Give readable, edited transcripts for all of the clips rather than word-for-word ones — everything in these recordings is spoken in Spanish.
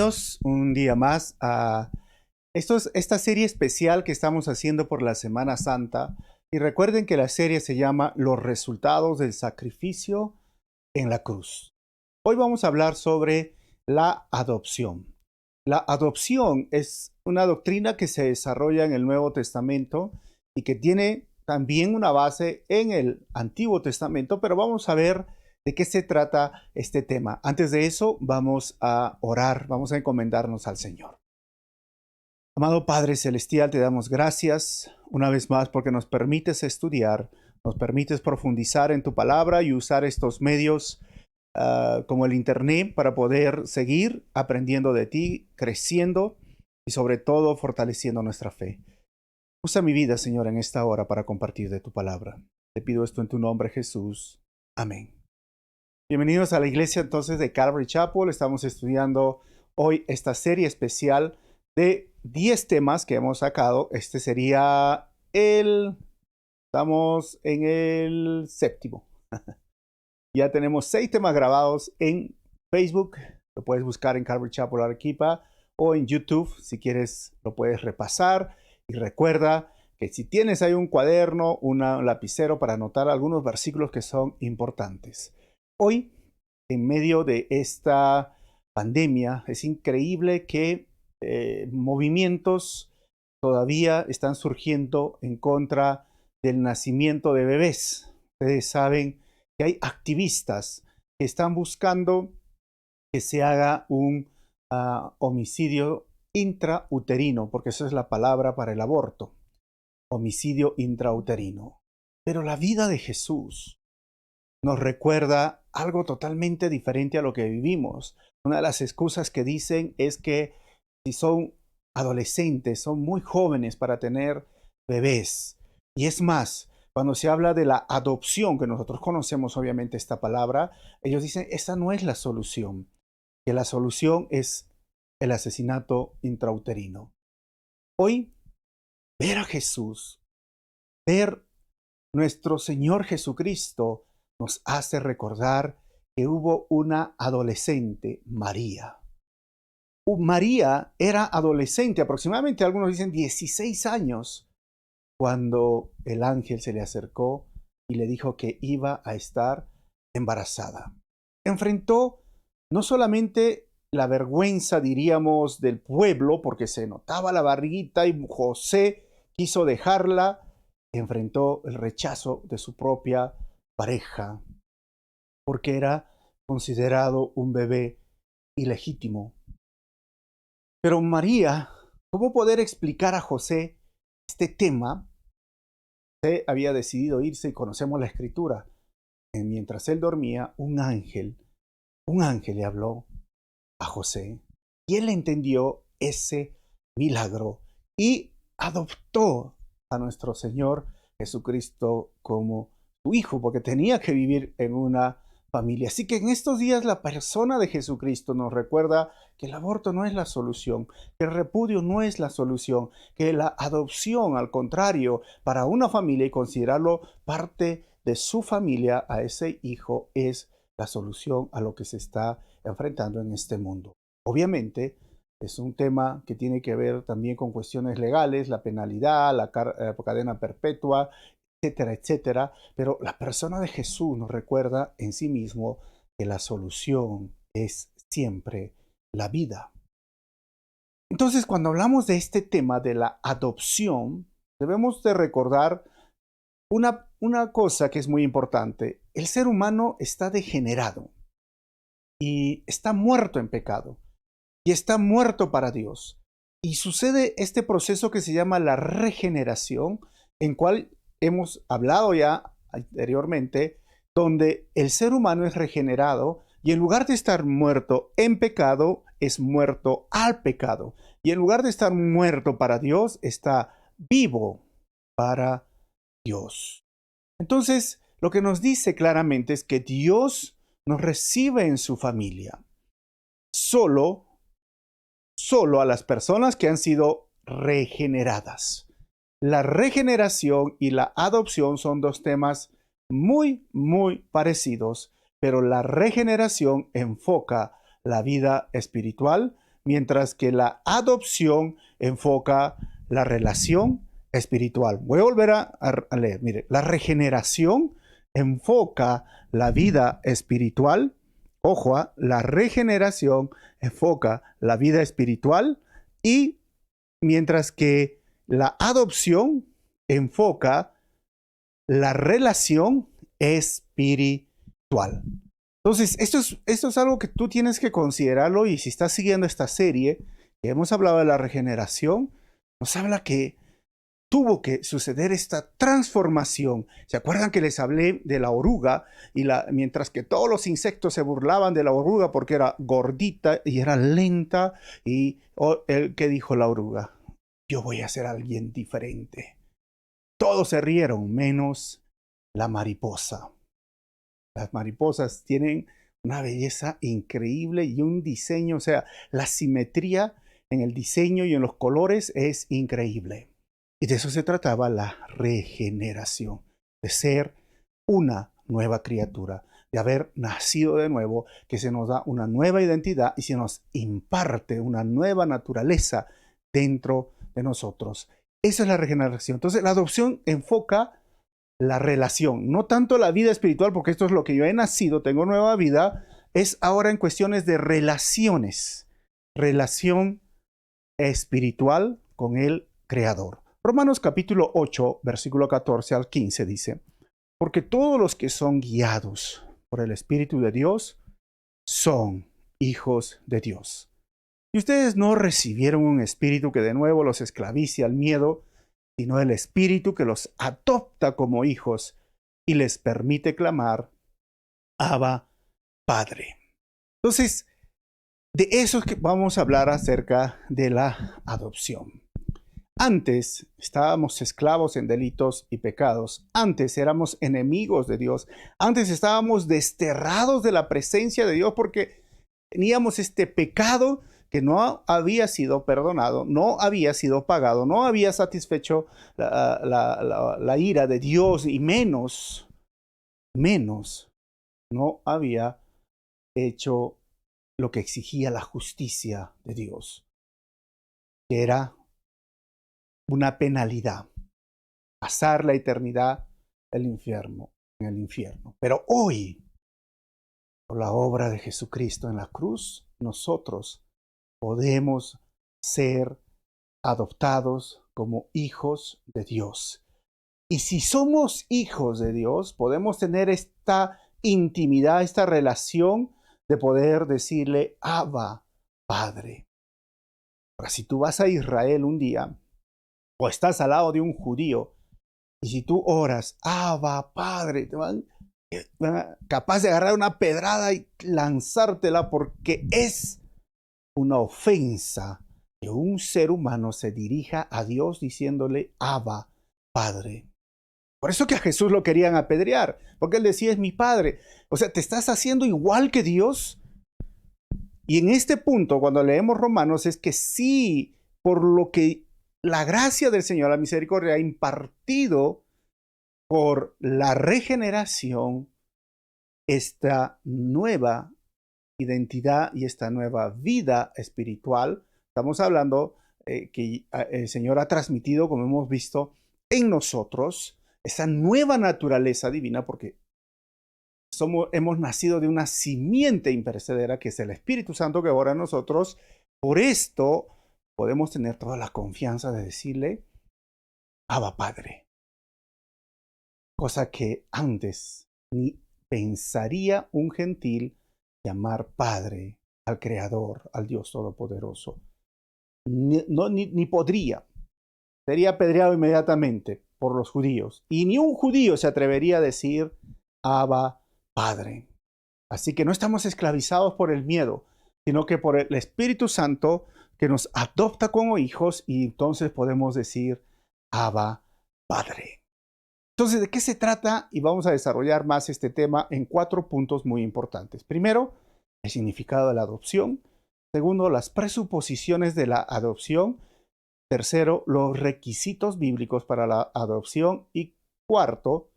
Bienvenidos un día más a esta serie especial que estamos haciendo por la Semana Santa. Y recuerden que la serie se llama Los resultados del sacrificio en la cruz. Hoy vamos a hablar sobre la adopción. La adopción es una doctrina que se desarrolla en el Nuevo Testamento y que tiene también una base en el Antiguo Testamento, pero vamos a ver de qué se trata este tema. Antes de eso, vamos a orar, vamos a encomendarnos al Señor. Amado Padre Celestial, te damos gracias una vez más porque nos permites estudiar, nos permites profundizar en tu palabra y usar estos medios como el Internet para poder seguir aprendiendo de ti, creciendo y sobre todo fortaleciendo nuestra fe. Usa mi vida, Señor, en esta hora para compartir de tu palabra. Te pido esto en tu nombre, Jesús. Amén. Bienvenidos a la iglesia entonces de Calvary Chapel. Estamos estudiando hoy esta serie especial de 10 temas que hemos sacado. Este sería estamos en el séptimo. Ya tenemos 6 temas grabados en Facebook. Lo puedes buscar en Calvary Chapel Arequipa o en YouTube. Si quieres lo puedes repasar. Y recuerda que si tienes ahí un cuaderno, un lapicero para anotar algunos versículos que son importantes. Hoy, en medio de esta pandemia, es increíble que movimientos todavía están surgiendo en contra del nacimiento de bebés. Ustedes saben que hay activistas que están buscando que se haga un homicidio intrauterino, porque esa es la palabra para el aborto, homicidio intrauterino. Pero la vida de Jesús nos recuerda algo totalmente diferente a lo que vivimos. Una de las excusas que dicen es que si son adolescentes, son muy jóvenes para tener bebés. Y es más, cuando se habla de la adopción, que nosotros conocemos obviamente esta palabra, ellos dicen, esta no es la solución, que la solución es el asesinato intrauterino. Hoy, ver a Jesús, ver nuestro Señor Jesucristo, nos hace recordar que hubo una adolescente, María. María era adolescente, aproximadamente algunos dicen 16 años, cuando el ángel se le acercó y le dijo que iba a estar embarazada. Enfrentó no solamente la vergüenza, diríamos, del pueblo, porque se notaba la barriguita y José quiso dejarla, enfrentó el rechazo de su propia pareja, porque era considerado un bebé ilegítimo. Pero María, ¿cómo poder explicar a José este tema? José había decidido irse y conocemos la escritura. Mientras él dormía, un ángel le habló a José y él entendió ese milagro y adoptó a nuestro Señor Jesucristo como su hijo, porque tenía que vivir en una familia. Así que en estos días la persona de Jesucristo nos recuerda que el aborto no es la solución, que el repudio no es la solución, que la adopción, al contrario, para una familia y considerarlo parte de su familia, a ese hijo, es la solución a lo que se está enfrentando en este mundo. Obviamente, es un tema que tiene que ver también con cuestiones legales, la penalidad, la cadena perpetua, etcétera, etcétera. Pero la persona de Jesús nos recuerda en sí mismo que la solución es siempre la vida. Entonces, cuando hablamos de este tema de la adopción, debemos de recordar una cosa que es muy importante. El ser humano está degenerado y está muerto en pecado y está muerto para Dios. Y sucede este proceso que se llama la regeneración, en cual hemos hablado ya anteriormente, donde el ser humano es regenerado y en lugar de estar muerto en pecado, es muerto al pecado. Y en lugar de estar muerto para Dios, está vivo para Dios. Entonces, lo que nos dice claramente es que Dios nos recibe en su familia. Solo a las personas que han sido regeneradas. La regeneración y la adopción son dos temas muy, muy parecidos, pero la regeneración enfoca la vida espiritual, mientras que la adopción enfoca la relación espiritual. Voy a volver a leer. Mire, la regeneración enfoca la vida espiritual. Ojo, la regeneración enfoca la vida espiritual, y mientras que la adopción enfoca la relación espiritual. Entonces, esto es algo que tú tienes que considerarlo, y si estás siguiendo esta serie, que hemos hablado de la regeneración, nos habla que tuvo que suceder esta transformación. ¿Se acuerdan que les hablé de la oruga? Mientras que todos los insectos se burlaban de la oruga porque era gordita y era lenta, y ¿qué dijo la oruga? Yo voy a ser alguien diferente. Todos se rieron, menos la mariposa. Las mariposas tienen una belleza increíble y un diseño, o sea, la simetría en el diseño y en los colores es increíble. Y de eso se trataba la regeneración, de ser una nueva criatura, de haber nacido de nuevo, que se nos da una nueva identidad y se nos imparte una nueva naturaleza dentro de nosotros. Esa es la regeneración. Entonces, la adopción enfoca la relación, no tanto la vida espiritual, porque esto es lo que yo he nacido, tengo nueva vida, es ahora en cuestiones de relaciones, relación espiritual con el Creador. Romanos capítulo 8, versículo 14 al 15 dice: porque todos los que son guiados por el Espíritu de Dios son hijos de Dios. Y ustedes no recibieron un espíritu que de nuevo los esclavice al miedo, sino el Espíritu que los adopta como hijos y les permite clamar: Abba, Padre. Entonces, de eso es que vamos a hablar acerca de la adopción. Antes estábamos esclavos en delitos y pecados. Antes éramos enemigos de Dios. Antes estábamos desterrados de la presencia de Dios porque teníamos este pecado que no había sido perdonado, no había sido pagado, no había satisfecho la ira de Dios, y menos no había hecho lo que exigía la justicia de Dios, que era una penalidad, pasar la eternidad en el infierno. Pero hoy, por la obra de Jesucristo en la cruz, nosotros podemos ser adoptados como hijos de Dios. Y si somos hijos de Dios, podemos tener esta intimidad, esta relación de poder decirle: Abba, Padre. Ahora, si tú vas a Israel un día, o estás al lado de un judío, y si tú oras: Abba, Padre, te van capaz de agarrar una pedrada y lanzártela, porque es una ofensa que un ser humano se dirija a Dios diciéndole: Abba, Padre. Por eso que a Jesús lo querían apedrear, porque él decía: es mi Padre. O sea, ¿te estás haciendo igual que Dios? Y en este punto, cuando leemos Romanos, es que sí, por lo que la gracia del Señor, la misericordia, ha impartido por la regeneración, esta nueva identidad y esta nueva vida espiritual. Estamos hablando que el Señor ha transmitido, como hemos visto, en nosotros esa nueva naturaleza divina, porque hemos nacido de una simiente imperecedera que es el Espíritu Santo que ora en nosotros. Por esto podemos tener toda la confianza de decirle: Abba, Padre. Cosa que antes ni pensaría un gentil llamar Padre al Creador, al Dios Todopoderoso. Ni podría. Sería apedreado inmediatamente por los judíos. Y ni un judío se atrevería a decir: Abba, Padre. Así que no estamos esclavizados por el miedo, sino que por el Espíritu Santo que nos adopta como hijos, y entonces podemos decir: Abba, Padre. Entonces, ¿de qué se trata? Y vamos a desarrollar más este tema en 4 puntos muy importantes. Primero, el significado de la adopción. Segundo, las presuposiciones de la adopción. Tercero, los requisitos bíblicos para la adopción. Y cuarto,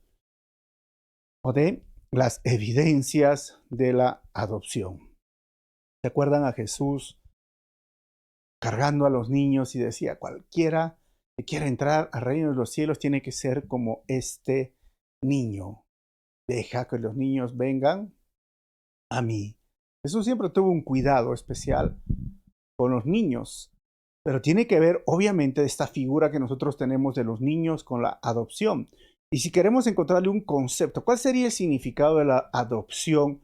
las evidencias de la adopción. ¿Se acuerdan a Jesús cargando a los niños y decía, cualquiera que quiera entrar al reino de los cielos tiene que ser como este niño. Deja que los niños vengan a mí. Jesús siempre tuvo un cuidado especial con los niños, pero tiene que ver obviamente esta figura que nosotros tenemos de los niños con la adopción. Y si queremos encontrarle un concepto, ¿cuál sería el significado de la adopción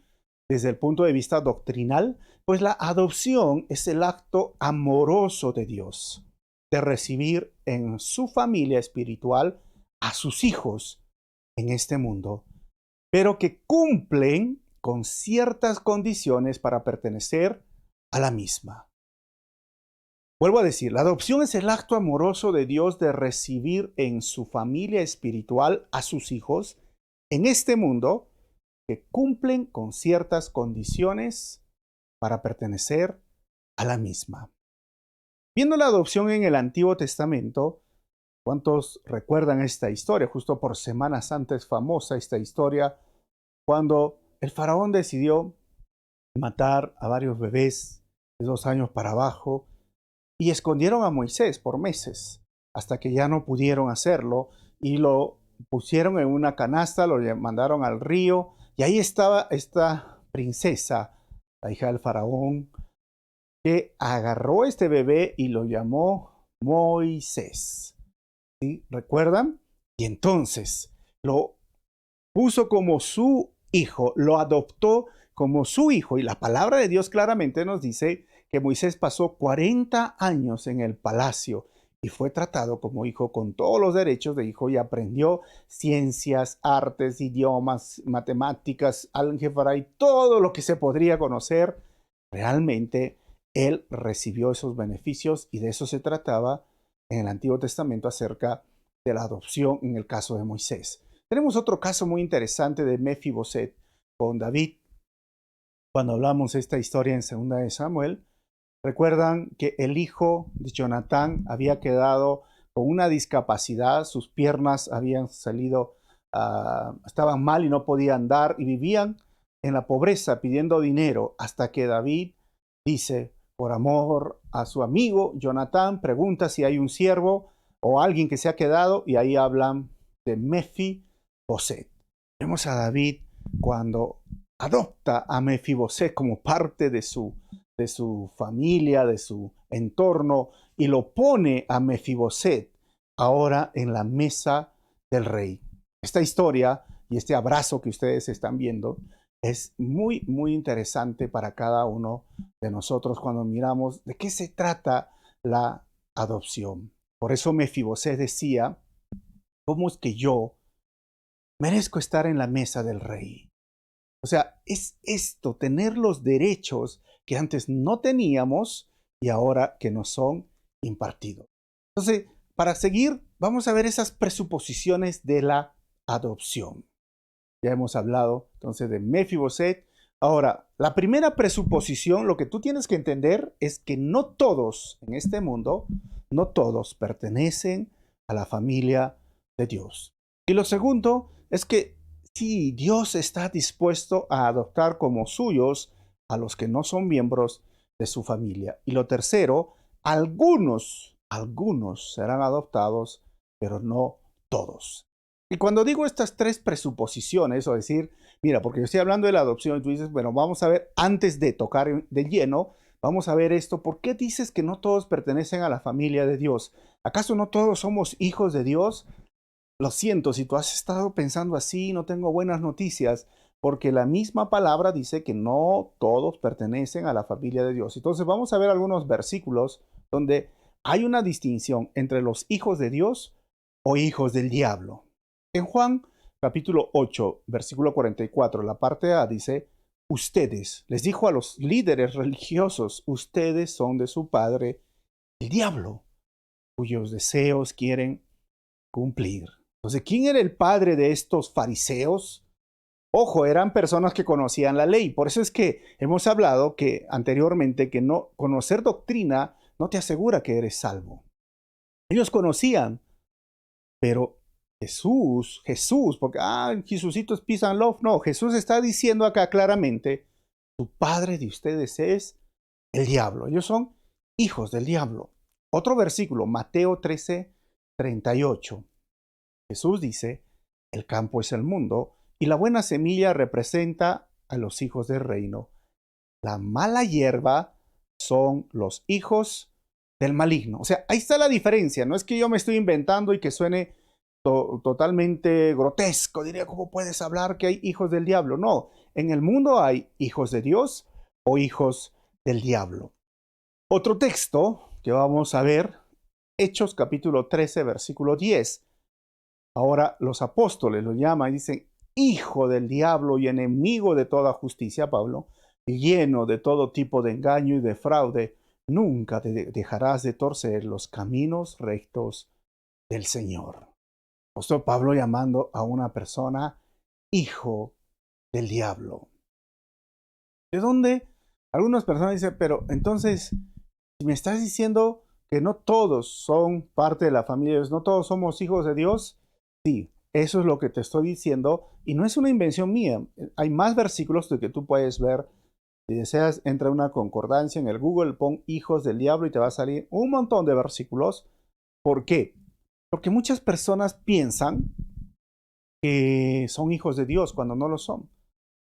desde el punto de vista doctrinal? Pues la adopción es el acto amoroso de Dios de recibir en su familia espiritual a sus hijos en este mundo, pero que cumplen con ciertas condiciones para pertenecer a la misma. Vuelvo a decir, la adopción es el acto amoroso de Dios de recibir en su familia espiritual a sus hijos en este mundo que cumplen con ciertas condiciones para pertenecer a la misma. Viendo la adopción en el Antiguo Testamento, ¿cuántos recuerdan esta historia? Justo por Semana Santa es famosa esta historia, cuando el faraón decidió matar a varios bebés de 2 años para abajo y escondieron a Moisés por meses, hasta que ya no pudieron hacerlo y lo pusieron en una canasta, lo mandaron al río y ahí estaba esta princesa, la hija del faraón, que agarró este bebé y lo llamó Moisés. ¿Sí? ¿Recuerdan? Y entonces lo puso como su hijo, lo adoptó como su hijo. Y la palabra de Dios claramente nos dice que Moisés pasó 40 años en el palacio y fue tratado como hijo con todos los derechos de hijo y aprendió ciencias, artes, idiomas, matemáticas, álgebra y todo lo que se podría conocer. Realmente él recibió esos beneficios y de eso se trataba en el Antiguo Testamento acerca de la adopción en el caso de Moisés. Tenemos otro caso muy interesante de Mefiboset con David. Cuando hablamos de esta historia en 2 de Samuel, recuerdan que el hijo de Jonatán había quedado con una discapacidad, sus piernas habían salido, estaban mal y no podía andar y vivían en la pobreza pidiendo dinero hasta que David dice, por amor a su amigo Jonatán, pregunta si hay un siervo o alguien que se ha quedado y ahí hablan de Mefiboset. Vemos a David cuando adopta a Mefiboset como parte de su familia, de su entorno, y lo pone a Mefiboset ahora en la mesa del rey. Esta historia y este abrazo que ustedes están viendo es muy, muy interesante para cada uno de nosotros cuando miramos de qué se trata la adopción. Por eso Mefiboset decía, ¿cómo es que yo merezco estar en la mesa del rey? O sea, es esto, tener los derechos que antes no teníamos y ahora que nos son impartidos. Entonces, para seguir, vamos a ver esas presuposiciones de la adopción. Ya hemos hablado entonces de Mefiboset. Ahora, la primera presuposición, lo que tú tienes que entender es que no todos en este mundo, no todos pertenecen a la familia de Dios. Y lo segundo es que sí, Dios está dispuesto a adoptar como suyos a los que no son miembros de su familia. Y lo tercero, algunos serán adoptados, pero no todos. Y cuando digo estas 3 presuposiciones, o decir, mira, porque yo estoy hablando de la adopción, y tú dices, bueno, vamos a ver, antes de tocar de lleno, vamos a ver esto, ¿por qué dices que no todos pertenecen a la familia de Dios? ¿Acaso no todos somos hijos de Dios? Lo siento, si tú has estado pensando así, no tengo buenas noticias, porque la misma palabra dice que no todos pertenecen a la familia de Dios. Entonces vamos a ver algunos versículos donde hay una distinción entre los hijos de Dios o hijos del diablo. En Juan capítulo 8, versículo 44, la parte A dice, ustedes, les dijo a los líderes religiosos, ustedes son de su padre, el diablo, cuyos deseos quieren cumplir. Entonces, ¿quién era el padre de estos fariseos? Ojo, eran personas que conocían la ley. Por eso es que hemos hablado que anteriormente que no conocer doctrina no te asegura que eres salvo. Ellos conocían, pero Jesús, porque Jesucito es peace and love. No, Jesús está diciendo acá claramente, tu padre de ustedes es el diablo. Ellos son hijos del diablo. Otro versículo, Mateo 13:38. Jesús dice, el campo es el mundo y la buena semilla representa a los hijos del reino. La mala hierba son los hijos del maligno. O sea, ahí está la diferencia. No es que yo me estoy inventando y que suene totalmente grotesco. Diría, ¿cómo puedes hablar que hay hijos del diablo? No, en el mundo hay hijos de Dios o hijos del diablo. Otro texto que vamos a ver, Hechos capítulo 13, versículo 10. Ahora los apóstoles lo llaman y dicen, hijo del diablo y enemigo de toda justicia, Pablo, lleno de todo tipo de engaño y de fraude, nunca te dejarás de torcer los caminos rectos del Señor. Apóstol Pablo llamando a una persona hijo del diablo. ¿De dónde? Algunas personas dicen, pero entonces, si me estás diciendo que no todos son parte de la familia de Dios, no todos somos hijos de Dios, sí, eso es lo que te estoy diciendo y no es una invención mía. Hay más versículos de que tú puedes ver. Si deseas, entra a una concordancia en el Google, pon hijos del diablo y te va a salir un montón de versículos. ¿Por qué? Porque muchas personas piensan que son hijos de Dios cuando no lo son.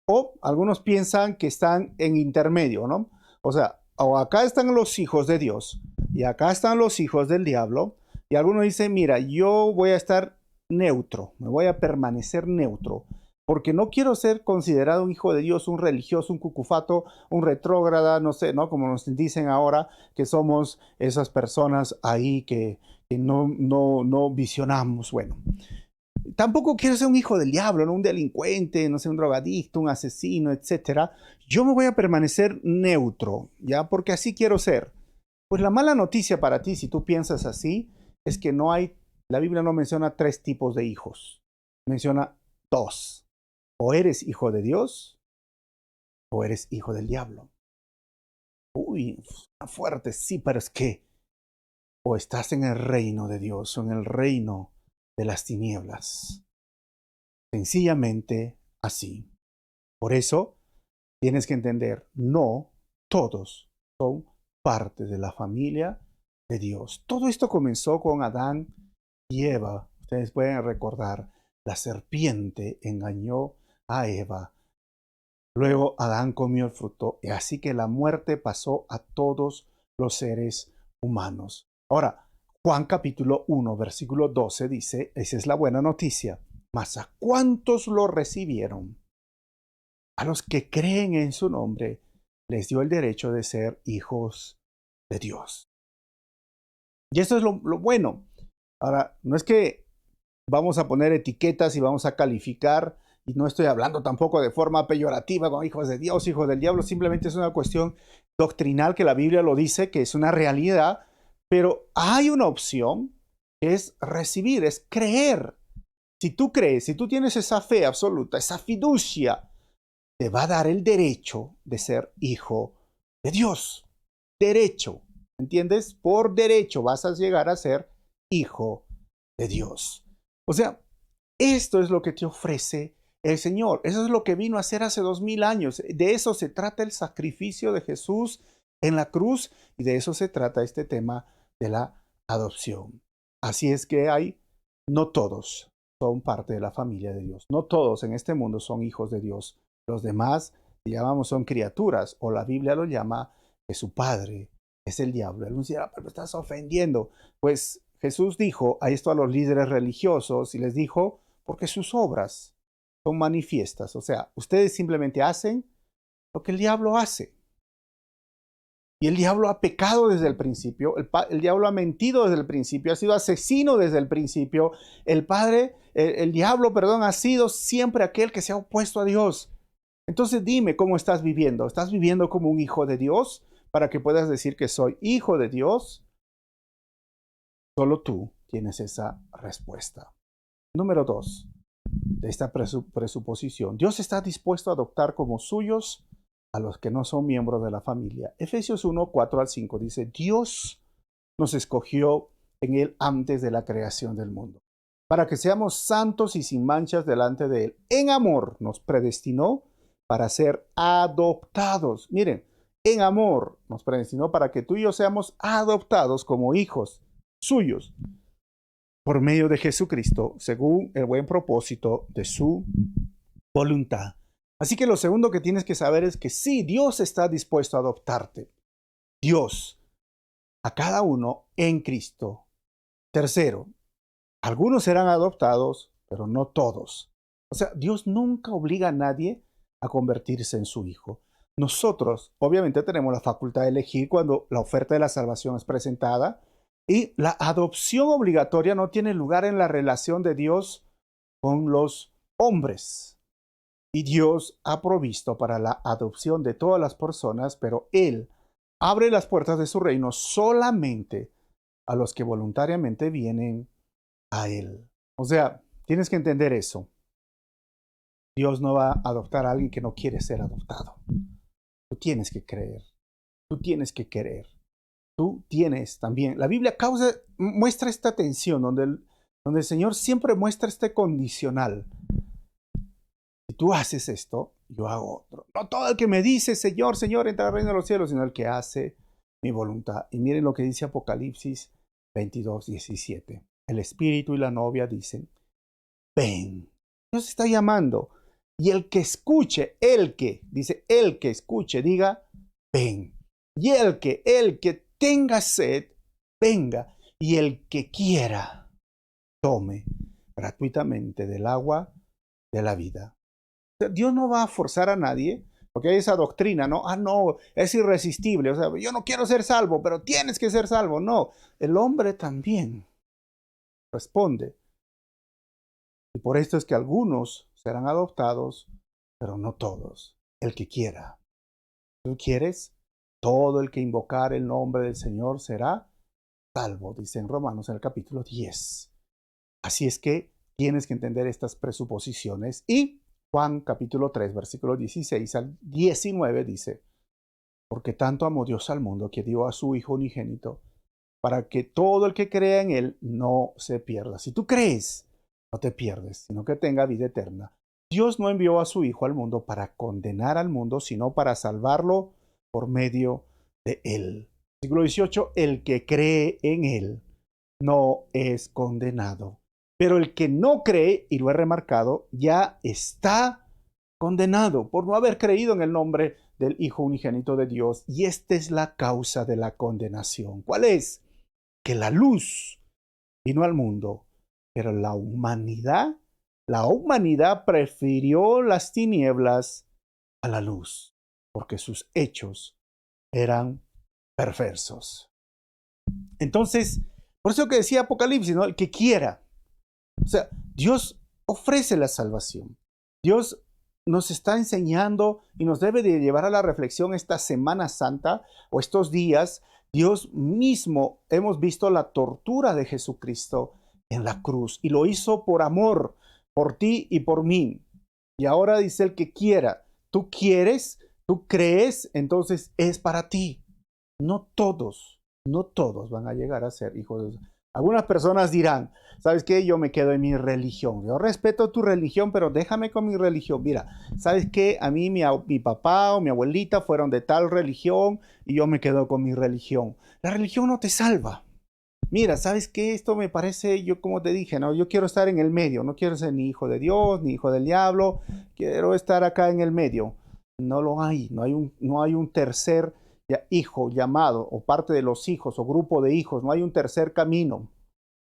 O algunos piensan que están en intermedio, ¿no? O sea, o acá están los hijos de Dios y acá están los hijos del diablo. Y algunos dicen, mira, yo voy a estar neutro, me voy a permanecer neutro, porque no quiero ser considerado un hijo de Dios, un religioso, un cucufato, un retrógrada, no sé, ¿no? Como nos dicen ahora, que somos esas personas ahí que no visionamos. Bueno, tampoco quiero ser un hijo del diablo, ¿no? Un delincuente, no sé, un drogadicto, un asesino, etcétera. Yo me voy a permanecer neutro, ¿ya? Porque así quiero ser. Pues la mala noticia para ti, si tú piensas así, es que no hay, la Biblia no menciona 3 tipos de hijos, menciona 2. O eres hijo de Dios, o eres hijo del diablo. Uy, fuerte, sí, pero es que o estás en el reino de Dios o en el reino de las tinieblas. Sencillamente así. Por eso tienes que entender, no todos son parte de la familia de Dios. Todo esto comenzó con Adán y Eva. Ustedes pueden recordar, la serpiente engañó a Eva. Luego Adán comió el fruto y así que la muerte pasó a todos los seres humanos. Ahora, Juan capítulo 1, versículo 12 dice, esa es la buena noticia, mas ¿a cuántos lo recibieron? A los que creen en su nombre, les dio el derecho de ser hijos de Dios. Y eso es lo bueno. Ahora, no es que vamos a poner etiquetas y vamos a calificar, y no estoy hablando tampoco de forma peyorativa con hijos de Dios, hijos del diablo, simplemente es una cuestión doctrinal que la Biblia lo dice, que es una realidad, pero hay una opción que es recibir, es creer. Si tú crees, si tú tienes esa fe absoluta, esa fiducia, te va a dar el derecho de ser hijo de Dios. Derecho, ¿entiendes? Por derecho vas a llegar a ser hijo de Dios. O sea, esto es lo que te ofrece el Señor. Eso es lo que vino a hacer hace 2000 años. De eso se trata el sacrificio de Jesús en la cruz y de eso se trata este tema de la adopción. Así es que no todos son parte de la familia de Dios. No todos en este mundo son hijos de Dios. Los demás, llamamos, son criaturas, o la Biblia lo llama que su padre es el diablo. Él dice, pero me estás ofendiendo. Pues Jesús dijo a esto a los líderes religiosos y les dijo, porque sus obras son manifiestas. O sea, ustedes simplemente hacen lo que el diablo hace. Y el diablo ha pecado desde el principio, el diablo ha mentido desde el principio, ha sido asesino desde el principio. El diablo, perdón, ha sido siempre aquel que se ha opuesto a Dios. Entonces dime cómo estás viviendo. ¿Estás viviendo como un hijo de Dios para que puedas decir que soy hijo de Dios? Solo tú tienes esa respuesta. Número 2 de esta presuposición. Dios está dispuesto a adoptar como suyos a los que no son miembros de la familia. Efesios 1, 4 al 5 dice, Dios nos escogió en Él antes de la creación del mundo, para que seamos santos y sin manchas delante de Él. En amor nos predestinó para ser adoptados. Miren, en amor nos predestinó para que tú y yo seamos adoptados como hijos suyos por medio de Jesucristo, según el buen propósito de su voluntad. Así que lo segundo que tienes que saber es que sí, Dios está dispuesto a adoptarte. Dios, a cada uno en Cristo. Tercero, algunos serán adoptados, pero no todos. O sea, Dios nunca obliga a nadie a convertirse en su hijo. Nosotros, obviamente, tenemos la facultad de elegir cuando la oferta de la salvación es presentada, y la adopción obligatoria no tiene lugar en la relación de Dios con los hombres. Y Dios ha provisto para la adopción de todas las personas, pero Él abre las puertas de su reino solamente a los que voluntariamente vienen a Él. O sea, tienes que entender eso. Dios no va a adoptar a alguien que no quiere ser adoptado. Tú tienes que creer. Tú tienes que querer. Tú tienes también. La Biblia muestra esta tensión donde el Señor siempre muestra este condicional. Si tú haces esto, yo hago otro. No todo el que me dice, Señor, Señor, entra al reino de los cielos, sino el que hace mi voluntad. Y miren lo que dice Apocalipsis 22:17. El espíritu y la novia dicen, ven. Dios está llamando. Y el que escuche, dice, el que escuche, diga, ven. Y el que tenga sed, venga. Y el que quiera, tome gratuitamente del agua de la vida. Dios no va a forzar a nadie, porque hay esa doctrina, ¿no? No, es irresistible. O sea, yo no quiero ser salvo, pero tienes que ser salvo. No, el hombre también responde. Y por esto es que algunos serán adoptados, pero no todos. El que quiera. ¿Tú quieres? Todo el que invocar el nombre del Señor será salvo, dice en Romanos en el capítulo 10. Así es que tienes que entender estas presuposiciones. Y Juan capítulo 3, versículo 16 al 19 dice, porque tanto amó Dios al mundo que dio a su Hijo unigénito, para que todo el que crea en Él no se pierda. Si tú crees, no te pierdes, sino que tenga vida eterna. Dios no envió a su Hijo al mundo para condenar al mundo, sino para salvarlo por medio de Él. Versículo 18, el que cree en Él no es condenado. Pero el que no cree, y lo he remarcado, ya está condenado por no haber creído en el nombre del Hijo unigénito de Dios. Y esta es la causa de la condenación. ¿Cuál es? Que la luz vino al mundo, pero la humanidad prefirió las tinieblas a la luz, porque sus hechos eran perversos. Entonces, por eso que decía Apocalipsis, ¿no? El que quiera. O sea, Dios ofrece la salvación. Dios nos está enseñando y nos debe de llevar a la reflexión esta Semana Santa o estos días. Dios mismo, hemos visto la tortura de Jesucristo en la cruz y lo hizo por amor, por ti y por mí. Y ahora dice el que quiera. Tú quieres, tú crees, entonces es para ti. No todos van a llegar a ser hijos de Dios. Algunas personas dirán, ¿sabes qué? Yo me quedo en mi religión. Yo respeto tu religión, pero déjame con mi religión. Mira, ¿sabes qué? A mí mi papá o mi abuelita fueron de tal religión y yo me quedo con mi religión. La religión no te salva. Mira, ¿sabes qué? Esto me parece, yo como te dije, ¿no? Yo quiero estar en el medio. No quiero ser ni hijo de Dios, ni hijo del diablo. Quiero estar acá en el medio. No lo hay. No hay un tercer hijo llamado, o parte de los hijos, o grupo de hijos. No hay un tercer camino.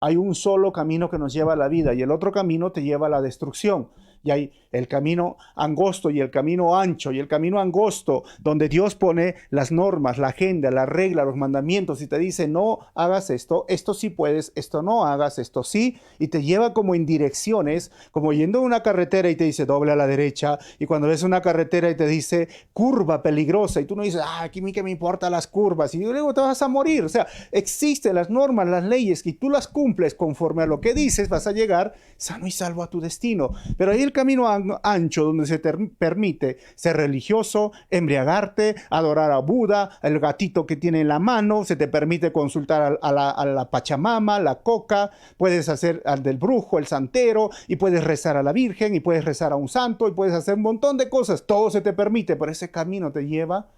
Hay un solo camino que nos lleva a la vida y el otro camino te lleva a la destrucción. Y hay el camino angosto y el camino ancho y el camino angosto donde Dios pone las normas, la agenda, la regla, los mandamientos y te dice no hagas esto, esto sí puedes, esto no hagas, esto sí, y te lleva como en direcciones, como yendo a una carretera y te dice doble a la derecha, y cuando ves una carretera y te dice curva peligrosa y tú no dices, aquí a mí que me importan las curvas y luego te vas a morir. O sea, existen las normas, las leyes que tú las cumples conforme a lo que dices, vas a llegar sano y salvo a tu destino. Pero ahí el camino ancho donde se te permite ser religioso, embriagarte, adorar a Buda, el gatito que tiene en la mano, se te permite consultar a la Pachamama, la coca, puedes hacer al del brujo, el santero, y puedes rezar a la Virgen, y puedes rezar a un santo, y puedes hacer un montón de cosas, todo se te permite, pero ese camino te lleva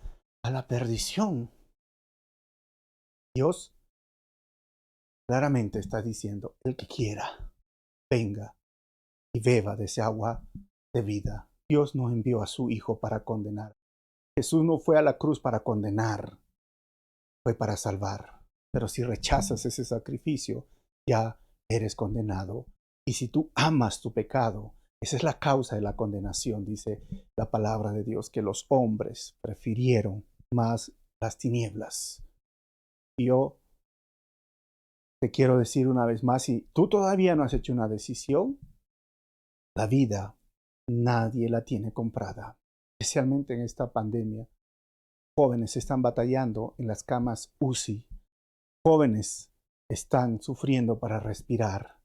a la perdición. Dios claramente está diciendo, el que quiera, venga y beba de ese agua de vida. Dios no envió a su Hijo para condenar. Jesús no fue a la cruz para condenar, fue para salvar. Pero si rechazas ese sacrificio, ya eres condenado. Y si tú amas tu pecado, esa es la causa de la condenación, dice la palabra de Dios, que los hombres prefirieron más las tinieblas. Y yo te quiero decir una vez más, si tú todavía no has hecho una decisión, la vida nadie la tiene comprada, especialmente en esta pandemia. Jóvenes están batallando en las camas UCI. Jóvenes están sufriendo para respirar.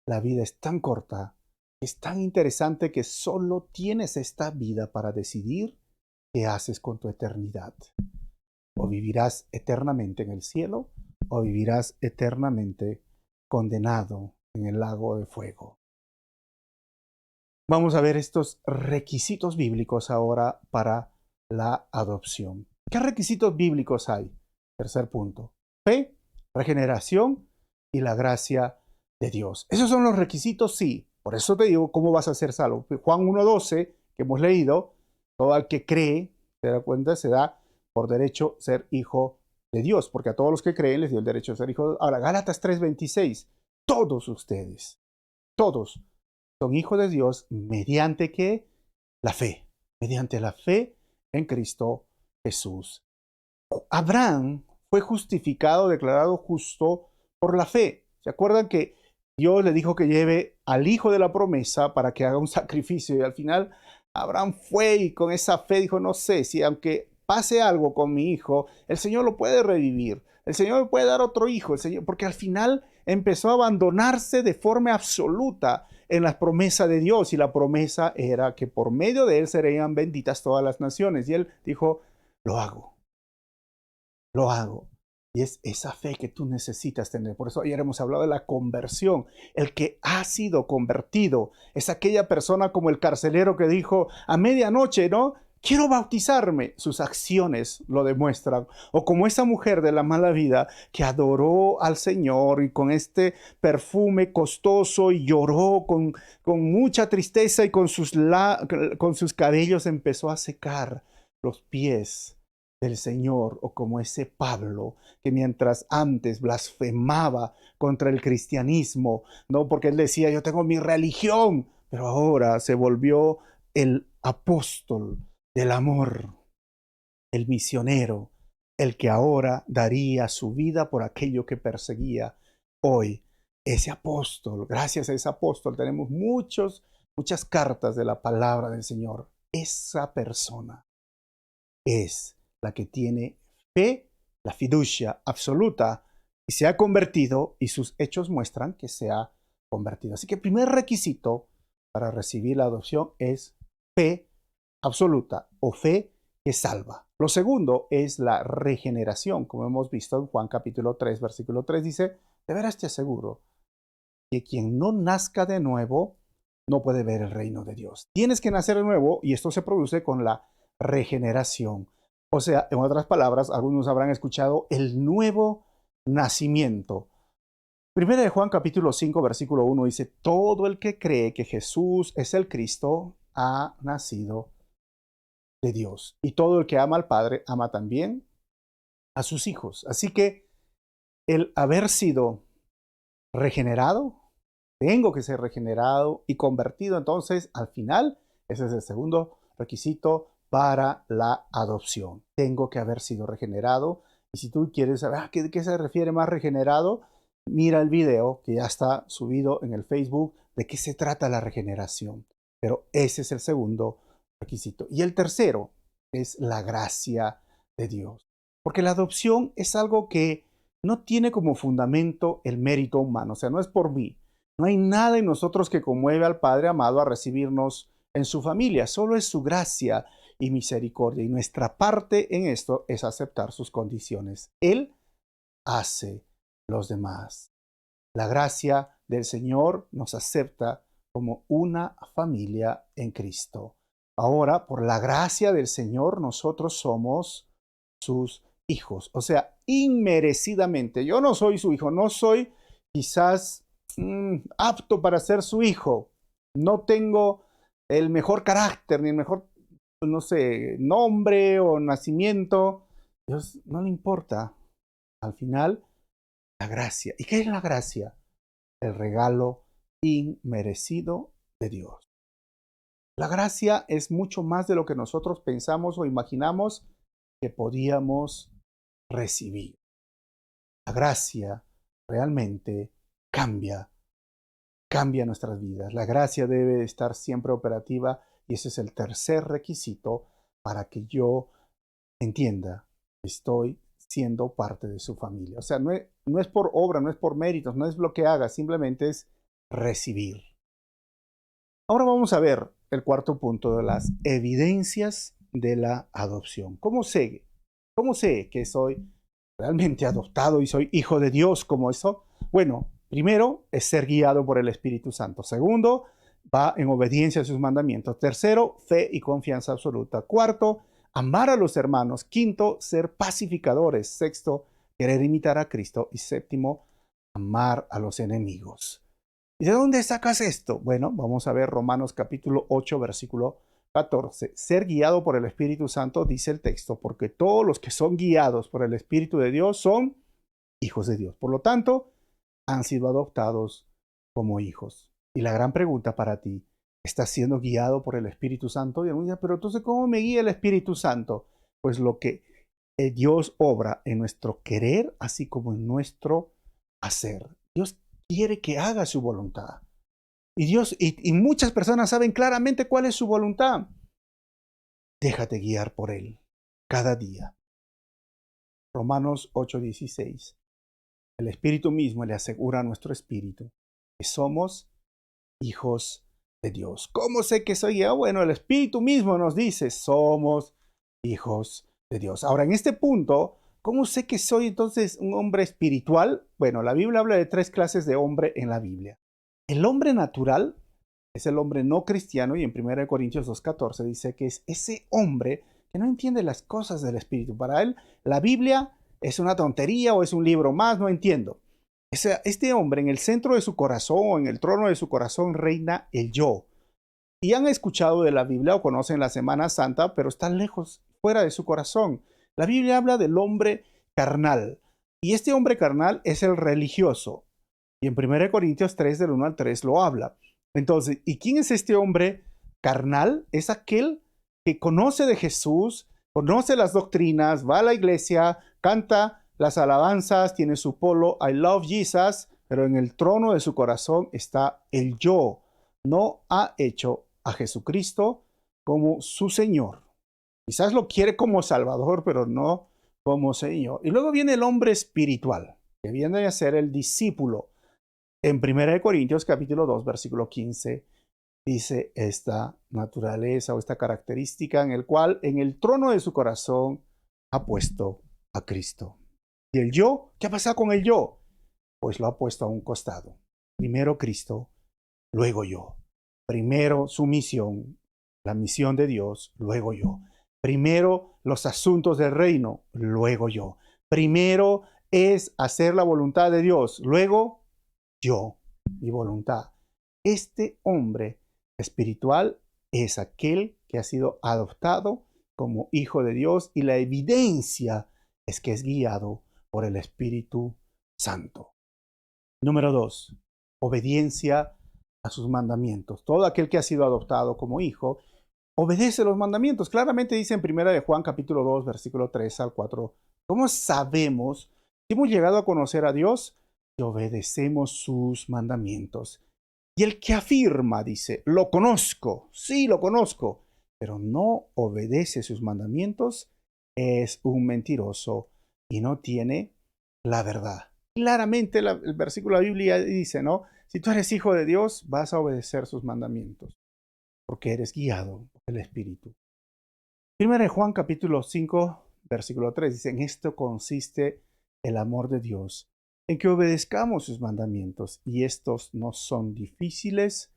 La vida es tan corta, es tan interesante que solo tienes esta vida para decidir qué haces con tu eternidad. O vivirás eternamente en el cielo, o vivirás eternamente condenado en el lago de fuego. Vamos a ver estos requisitos bíblicos ahora para la adopción. ¿Qué requisitos bíblicos hay? Tercer punto. Fe, regeneración y la gracia de Dios. ¿Esos son los requisitos? Sí. Por eso te digo, ¿cómo vas a ser salvo? Juan 1:12, que hemos leído, todo el que cree, se da cuenta, se da por derecho ser hijo de Dios, porque a todos los que creen les dio el derecho de ser hijo de Dios. Ahora, Gálatas 3:26, todos ustedes, todos, son hijos de Dios mediante ¿qué? La fe, mediante la fe en Cristo Jesús. Abraham fue justificado, declarado justo por la fe. ¿Se acuerdan que Dios le dijo que lleve al hijo de la promesa para que haga un sacrificio? Y al final Abraham fue y con esa fe dijo, no sé, si aunque pase algo con mi hijo, el Señor lo puede revivir. El Señor me puede dar otro hijo, el Señor, porque al final empezó a abandonarse de forma absoluta en las promesas de Dios, y la promesa era que por medio de él serían benditas todas las naciones. Y él dijo, lo hago. Lo hago. Y es esa fe que tú necesitas tener. Por eso ayer hemos hablado de la conversión. El que ha sido convertido es aquella persona como el carcelero que dijo a medianoche, ¿no? Quiero bautizarme. Sus acciones lo demuestran. O como esa mujer de la mala vida que adoró al Señor y con este perfume costoso y lloró con mucha tristeza y con sus cabellos empezó a secar los pies del Señor, o como ese Pablo que mientras antes blasfemaba contra el cristianismo, no porque él decía yo tengo mi religión, pero ahora se volvió el apóstol del amor, el misionero, el que ahora daría su vida por aquello que perseguía. Hoy ese apóstol, gracias a ese apóstol tenemos muchas cartas de la palabra del Señor. Esa persona es la que tiene fe, la fiducia absoluta, y se ha convertido, y sus hechos muestran que se ha convertido. Así que el primer requisito para recibir la adopción es fe absoluta o fe que salva. Lo segundo es la regeneración, como hemos visto en Juan capítulo 3, versículo 3, dice, de veras te aseguro que quien no nazca de nuevo no puede ver el reino de Dios. Tienes que nacer de nuevo, y esto se produce con la regeneración. O sea, en otras palabras, algunos habrán escuchado el nuevo nacimiento. Primera de Juan capítulo 5, versículo 1 dice, todo el que cree que Jesús es el Cristo ha nacido de Dios. Y todo el que ama al Padre ama también a sus hijos. Así que el haber sido regenerado, tengo que ser regenerado y convertido, entonces al final, ese es el segundo requisito para la adopción. Tengo que haber sido regenerado. Y si tú quieres saber ¿de qué se refiere más regenerado? Mira el video que ya está subido en el Facebook de qué se trata la regeneración. Pero ese es el segundo requisito. Y el tercero es la gracia de Dios. Porque la adopción es algo que no tiene como fundamento el mérito humano. O sea, no es por mí. No hay nada en nosotros que conmueve al Padre amado a recibirnos en su familia. Solo es su gracia y misericordia. Y nuestra parte en esto es aceptar sus condiciones. Él hace los demás. La gracia del Señor nos acepta como una familia en Cristo. Ahora, por la gracia del Señor, nosotros somos sus hijos. O sea, inmerecidamente. Yo no soy su hijo, no soy quizás apto para ser su hijo. No tengo el mejor carácter, ni el mejor, no sé, nombre o nacimiento. Dios no le importa. Al final, la gracia. ¿Y qué es la gracia? El regalo inmerecido de Dios. La gracia es mucho más de lo que nosotros pensamos o imaginamos que podíamos recibir. La gracia realmente cambia nuestras vidas. La gracia debe estar siempre operativa y ese es el tercer requisito para que yo entienda que estoy siendo parte de su familia. O sea, no es por obra, no es por méritos, no es lo que haga, simplemente es recibir. Ahora vamos a ver el cuarto punto de las evidencias de la adopción. ¿Cómo sé que soy realmente adoptado y soy hijo de Dios como eso? Bueno, primero es ser guiado por el Espíritu Santo. Segundo, va en obediencia a sus mandamientos. Tercero, fe y confianza absoluta. Cuarto, amar a los hermanos. Quinto, ser pacificadores. Sexto, querer imitar a Cristo. Y séptimo, amar a los enemigos. ¿Y de dónde sacas esto? Bueno, vamos a ver Romanos capítulo 8, versículo 14. Ser guiado por el Espíritu Santo, dice el texto, porque todos los que son guiados por el Espíritu de Dios son hijos de Dios. Por lo tanto, han sido adoptados como hijos. Y la gran pregunta para ti, ¿estás siendo guiado por el Espíritu Santo? Y algunos dicen, pero entonces, ¿cómo me guía el Espíritu Santo? Pues lo que Dios obra en nuestro querer, así como en nuestro hacer. Dios quiere que haga su voluntad. Y Dios, y muchas personas saben claramente cuál es su voluntad. Déjate guiar por Él cada día. Romanos 8:16. El Espíritu mismo le asegura a nuestro espíritu que somos hijos de Dios. ¿Cómo sé que soy yo? Bueno, el Espíritu mismo nos dice, somos hijos de Dios. Ahora, en este punto, ¿cómo sé que soy entonces un hombre espiritual? Bueno, la Biblia habla de 3 clases de hombre en la Biblia. El hombre natural es el hombre no cristiano y en 1 Corintios 2:14 dice que es ese hombre que no entiende las cosas del Espíritu. Para él, la Biblia es una tontería o es un libro más, no entiendo. Este hombre en el centro de su corazón, en el trono de su corazón, reina el yo. Y han escuchado de la Biblia o conocen la Semana Santa, pero están lejos, fuera de su corazón. La Biblia habla del hombre carnal. Y este hombre carnal es el religioso. Y en 1 Corintios 3, del 1 al 3, lo habla. Entonces, ¿y quién es este hombre carnal? Es aquel que conoce de Jesús, conoce las doctrinas, va a la iglesia, canta las alabanzas, tiene su polo, I love Jesus, pero en el trono de su corazón está el yo. No ha hecho a Jesucristo como su Señor. Quizás lo quiere como Salvador, pero no como Señor. Y luego viene el hombre espiritual, que viene a ser el discípulo. En 1 Corintios capítulo 2, versículo 15, dice esta naturaleza o esta característica en el cual en el trono de su corazón ha puesto a Cristo. ¿Y el yo? ¿Qué ha pasado con el yo? Pues lo ha puesto a un costado. Primero Cristo, luego yo. Primero su misión, la misión de Dios, luego yo. Primero los asuntos del reino, luego yo. Primero es hacer la voluntad de Dios, luego yo, mi voluntad. Este hombre espiritual es aquel que ha sido adoptado como hijo de Dios y la evidencia es que es guiado por el Espíritu Santo. Número 2, obediencia a sus mandamientos. Todo aquel que ha sido adoptado como hijo obedece los mandamientos. Claramente dice en 1 de Juan capítulo 2, versículo 3 al 4. ¿Cómo sabemos que hemos llegado a conocer a Dios? Que obedecemos sus mandamientos. Y el que afirma, dice, lo conozco, sí lo conozco, pero no obedece sus mandamientos, es un mentiroso y no tiene la verdad. Claramente el versículo de la Biblia dice, ¿no? Si tú eres hijo de Dios, vas a obedecer sus mandamientos, porque eres guiado por el Espíritu. Primero de Juan capítulo 5, versículo 3, dice, en esto consiste el amor de Dios, en que obedezcamos sus mandamientos, y estos no son difíciles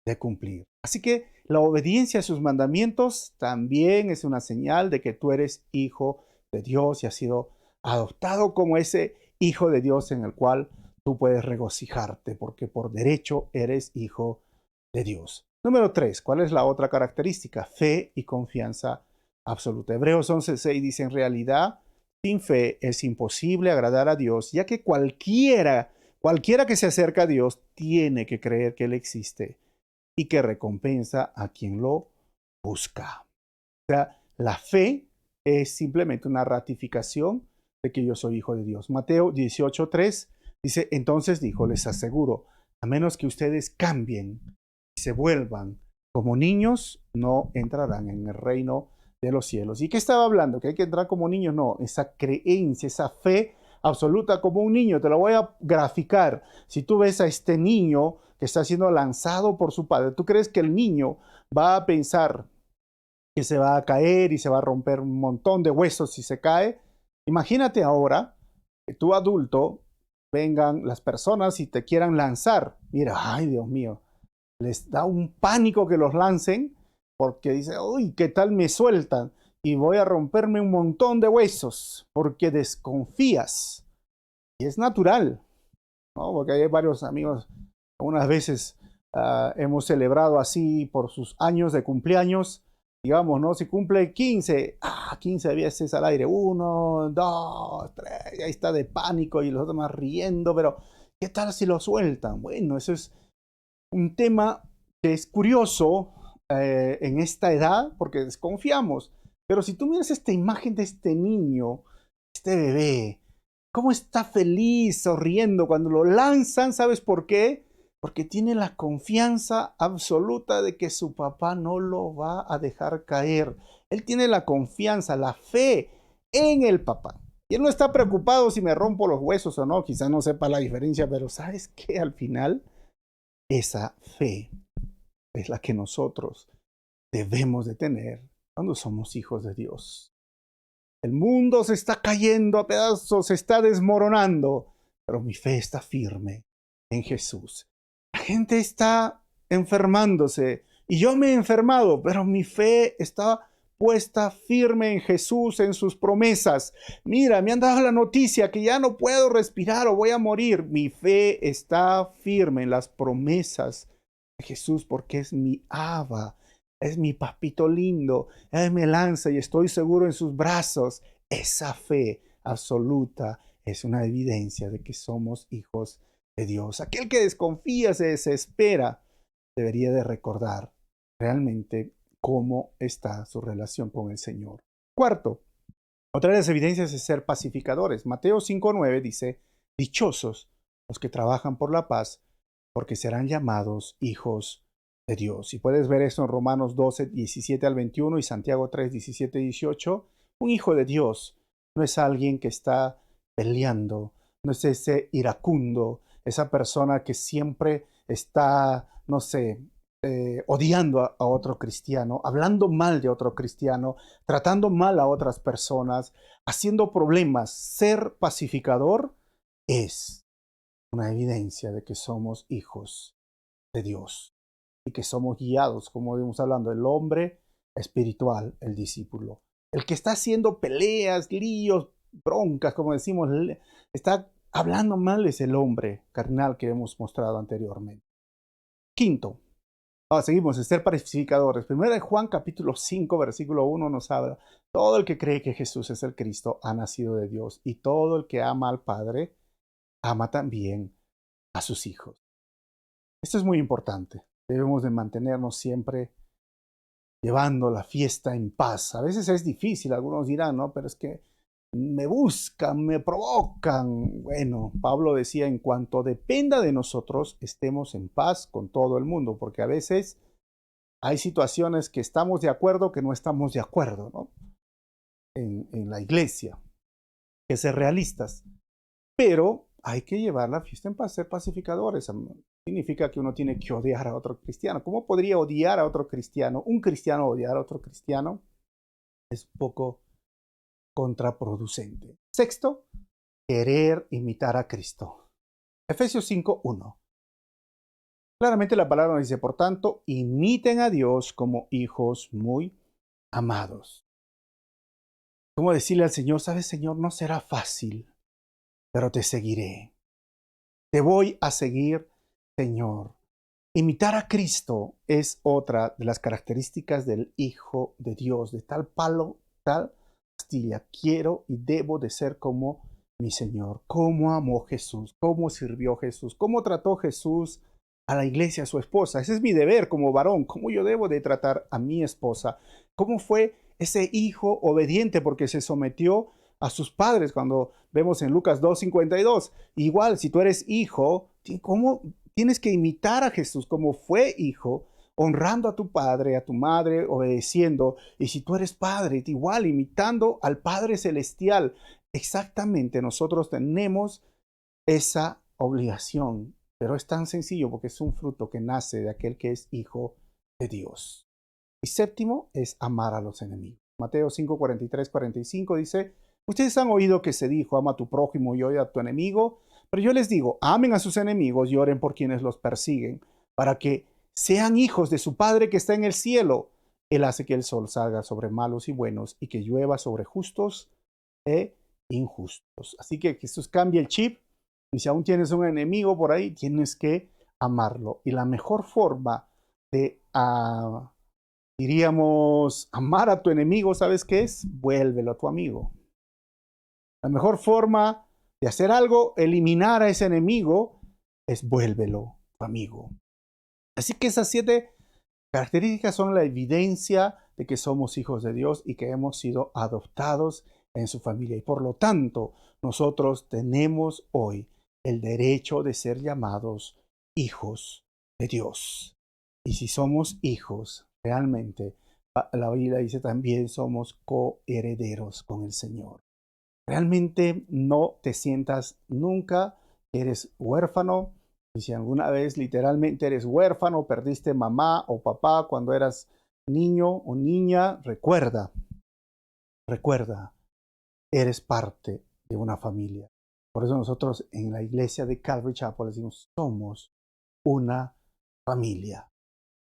de cumplir. Así que la obediencia a sus mandamientos también es una señal de que tú eres hijo de Dios y has sido adoptado como ese hijo de Dios en el cual tú puedes regocijarte, porque por derecho eres hijo de Dios. Número 3, ¿cuál es la otra característica? Fe y confianza absoluta. Hebreos 11:6 dice, en realidad, sin fe es imposible agradar a Dios, ya que cualquiera que se acerca a Dios tiene que creer que Él existe y que recompensa a quien lo busca. O sea, la fe es simplemente una ratificación de que yo soy hijo de Dios. Mateo 18:3 dice, entonces dijo, les aseguro, a menos que ustedes cambien y se vuelvan como niños, no entrarán en el reino de los cielos. ¿Y qué estaba hablando? ¿Que hay que entrar como niños? No, esa creencia, esa fe absoluta como un niño. Te lo voy a graficar. Si tú ves a este niño que está siendo lanzado por su padre, ¿tú crees que el niño va a pensar que se va a caer y se va a romper un montón de huesos si se cae? Imagínate ahora que tú adulto vengan las personas y te quieran lanzar. Mira, ay Dios mío, les da un pánico que los lancen porque dice, uy, ¿qué tal me sueltan? Y voy a romperme un montón de huesos porque desconfías. Y es natural, ¿no? Porque hay varios amigos, algunas veces hemos celebrado así por sus años de cumpleaños, digamos, ¿no? Si cumple 15, 15 veces al aire, 1, 2, 3, y ahí está de pánico y los otros más riendo, pero ¿qué tal si lo sueltan? Bueno, eso es un tema que es curioso en esta edad porque desconfiamos. Pero si tú miras esta imagen de este niño, este bebé, cómo está feliz, sonriendo cuando lo lanzan, ¿sabes por qué? Porque tiene la confianza absoluta de que su papá no lo va a dejar caer. Él tiene la confianza, la fe en el papá. Y él no está preocupado si me rompo los huesos o no, quizás no sepa la diferencia, pero ¿sabes qué? Al final, esa fe es la que nosotros debemos de tener cuando somos hijos de Dios. El mundo se está cayendo a pedazos, se está desmoronando, pero mi fe está firme en Jesús. La gente está enfermándose y yo me he enfermado, pero mi fe está puesta firme en Jesús, en sus promesas. Mira, me han dado la noticia que ya no puedo respirar o voy a morir. Mi fe está firme en las promesas de Jesús porque es mi Abba, es mi papito lindo. Él me lanza y estoy seguro en sus brazos. Esa fe absoluta es una evidencia de que somos hijos de Dios. Aquel que desconfía, se desespera, debería de recordar realmente cómo está su relación con el Señor. Cuarto, otra de las evidencias es ser pacificadores. Mateo 5:9 dice, dichosos los que trabajan por la paz, porque serán llamados hijos de Dios. Y puedes ver eso en Romanos 12:17-21 y Santiago 3:17-18. Un hijo de Dios no es alguien que está peleando, no es ese iracundo, esa persona que siempre está, no sé, odiando a otro cristiano, hablando mal de otro cristiano, tratando mal a otras personas, haciendo problemas. Ser pacificador es una evidencia de que somos hijos de Dios y que somos guiados, como vimos hablando, el hombre espiritual, el discípulo. El que está haciendo peleas, líos, broncas, como decimos, está hablando mal es el hombre carnal que hemos mostrado anteriormente. Quinto, seguimos, ser pacificadores. Primero de Juan capítulo 5, versículo 1 nos habla, todo el que cree que Jesús es el Cristo ha nacido de Dios y todo el que ama al Padre ama también a sus hijos. Esto es muy importante. Debemos de mantenernos siempre llevando la fiesta en paz. A veces es difícil, algunos dirán, ¿no? Pero es que me buscan, me provocan. Bueno, Pablo decía, en cuanto dependa de nosotros, estemos en paz con todo el mundo, porque a veces hay situaciones que estamos de acuerdo, que no estamos de acuerdo, ¿no? En la iglesia, que ser realistas. Pero hay que llevar la fiesta en paz, ser pacificadores. Significa que uno tiene que odiar a otro cristiano. ¿Cómo podría odiar a otro cristiano? Un cristiano odiar a otro cristiano es un poco contraproducente. Sexto, querer imitar a Cristo. Efesios 5:1. Claramente la palabra nos dice, por tanto, imiten a Dios como hijos muy amados. Como decirle al Señor, sabes, Señor, no será fácil, pero te seguiré. Te voy a seguir, Señor. Imitar a Cristo es otra de las características del Hijo de Dios. De tal palo, tal astilla. Quiero y debo de ser como mi Señor. Cómo amó Jesús, cómo sirvió Jesús, cómo trató Jesús a la iglesia, a su esposa. Ese es mi deber como varón. Cómo yo debo de tratar a mi esposa. Cómo fue ese hijo obediente porque se sometió a sus padres, cuando vemos en Lucas 2:52. Igual, si tú eres hijo, ¿cómo tienes que imitar a Jesús como fue hijo, honrando a tu padre, a tu madre, obedeciendo? Y si tú eres padre, igual, imitando al Padre Celestial. Exactamente, nosotros tenemos esa obligación, pero es tan sencillo porque es un fruto que nace de aquel que es hijo de Dios. Y séptimo es amar a los enemigos. Mateo 5:43-45 dice: ustedes han oído que se dijo, ama a tu prójimo y odia a tu enemigo, pero yo les digo, amen a sus enemigos y oren por quienes los persiguen, para que sean hijos de su Padre que está en el cielo. Él hace que el sol salga sobre malos y buenos y que llueva sobre justos e injustos. Así que Jesús cambia el chip, y si aún tienes un enemigo por ahí, tienes que amarlo. Y la mejor forma de diríamos, amar a tu enemigo, ¿sabes qué es? Vuélvelo a tu amigo. La mejor forma de hacer algo, eliminar a ese enemigo, es vuélvelo a tu amigo. Así que esas 7 características son la evidencia de que somos hijos de Dios y que hemos sido adoptados en su familia. Y por lo tanto, nosotros tenemos hoy el derecho de ser llamados hijos de Dios. Y si somos hijos, realmente, la Biblia dice también somos coherederos con el Señor. Realmente no te sientas nunca que eres huérfano. Y si alguna vez literalmente eres huérfano, perdiste mamá o papá cuando eras niño o niña, recuerda, eres parte de una familia. Por eso nosotros en la iglesia de Calvary Chapel decimos, somos una familia.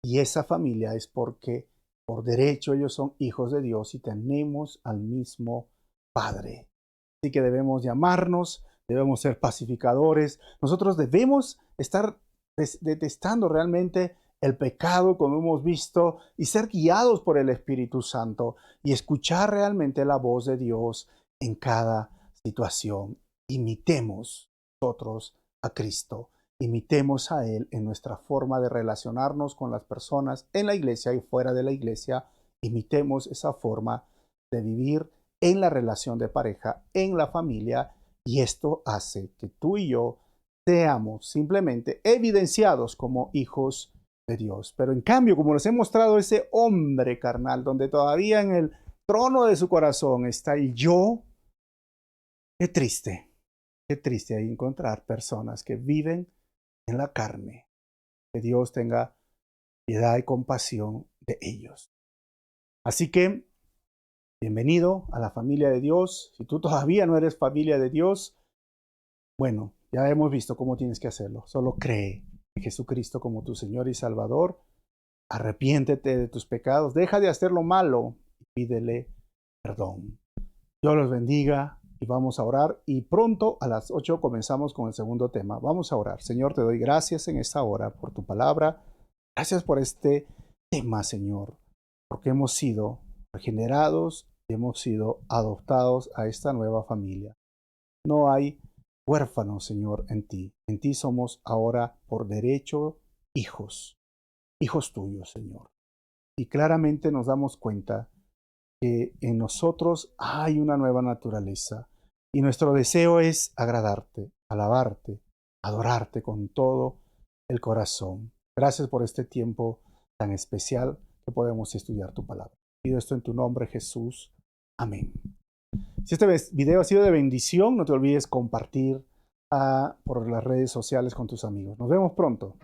Y esa familia es porque por derecho ellos son hijos de Dios y tenemos al mismo Padre. Así que debemos llamarnos, debemos ser pacificadores. Nosotros debemos estar detestando realmente el pecado, como hemos visto, y ser guiados por el Espíritu Santo y escuchar realmente la voz de Dios en cada situación. Imitemos nosotros a Cristo. Imitemos a Él en nuestra forma de relacionarnos con las personas en la iglesia y fuera de la iglesia. Imitemos esa forma de vivir en la relación de pareja, en la familia, y esto hace que tú y yo seamos simplemente evidenciados como hijos de Dios. Pero en cambio, como nos he mostrado ese hombre carnal, donde todavía en el trono de su corazón está el yo, qué triste ahí encontrar personas que viven en la carne. Que Dios tenga piedad y compasión de ellos. Así que, bienvenido a la familia de Dios. Si tú todavía no eres familia de Dios, bueno, ya hemos visto cómo tienes que hacerlo. Solo cree en Jesucristo como tu Señor y Salvador. Arrepiéntete de tus pecados. Deja de hacer lo malo y pídele perdón. Dios los bendiga y vamos a orar. Y pronto a las 8 comenzamos con el segundo tema. Vamos a orar. Señor, te doy gracias en esta hora por tu palabra. Gracias por este tema, Señor, porque hemos sido regenerados y hemos sido adoptados a esta nueva familia. No hay huérfanos, Señor, en ti. En ti somos ahora por derecho hijos, hijos tuyos, Señor. Y claramente nos damos cuenta que en nosotros hay una nueva naturaleza y nuestro deseo es agradarte, alabarte, adorarte con todo el corazón. Gracias por este tiempo tan especial que podemos estudiar tu palabra. Pido esto en tu nombre, Jesús. Amén. Si este video ha sido de bendición, no te olvides compartir por las redes sociales con tus amigos. Nos vemos pronto.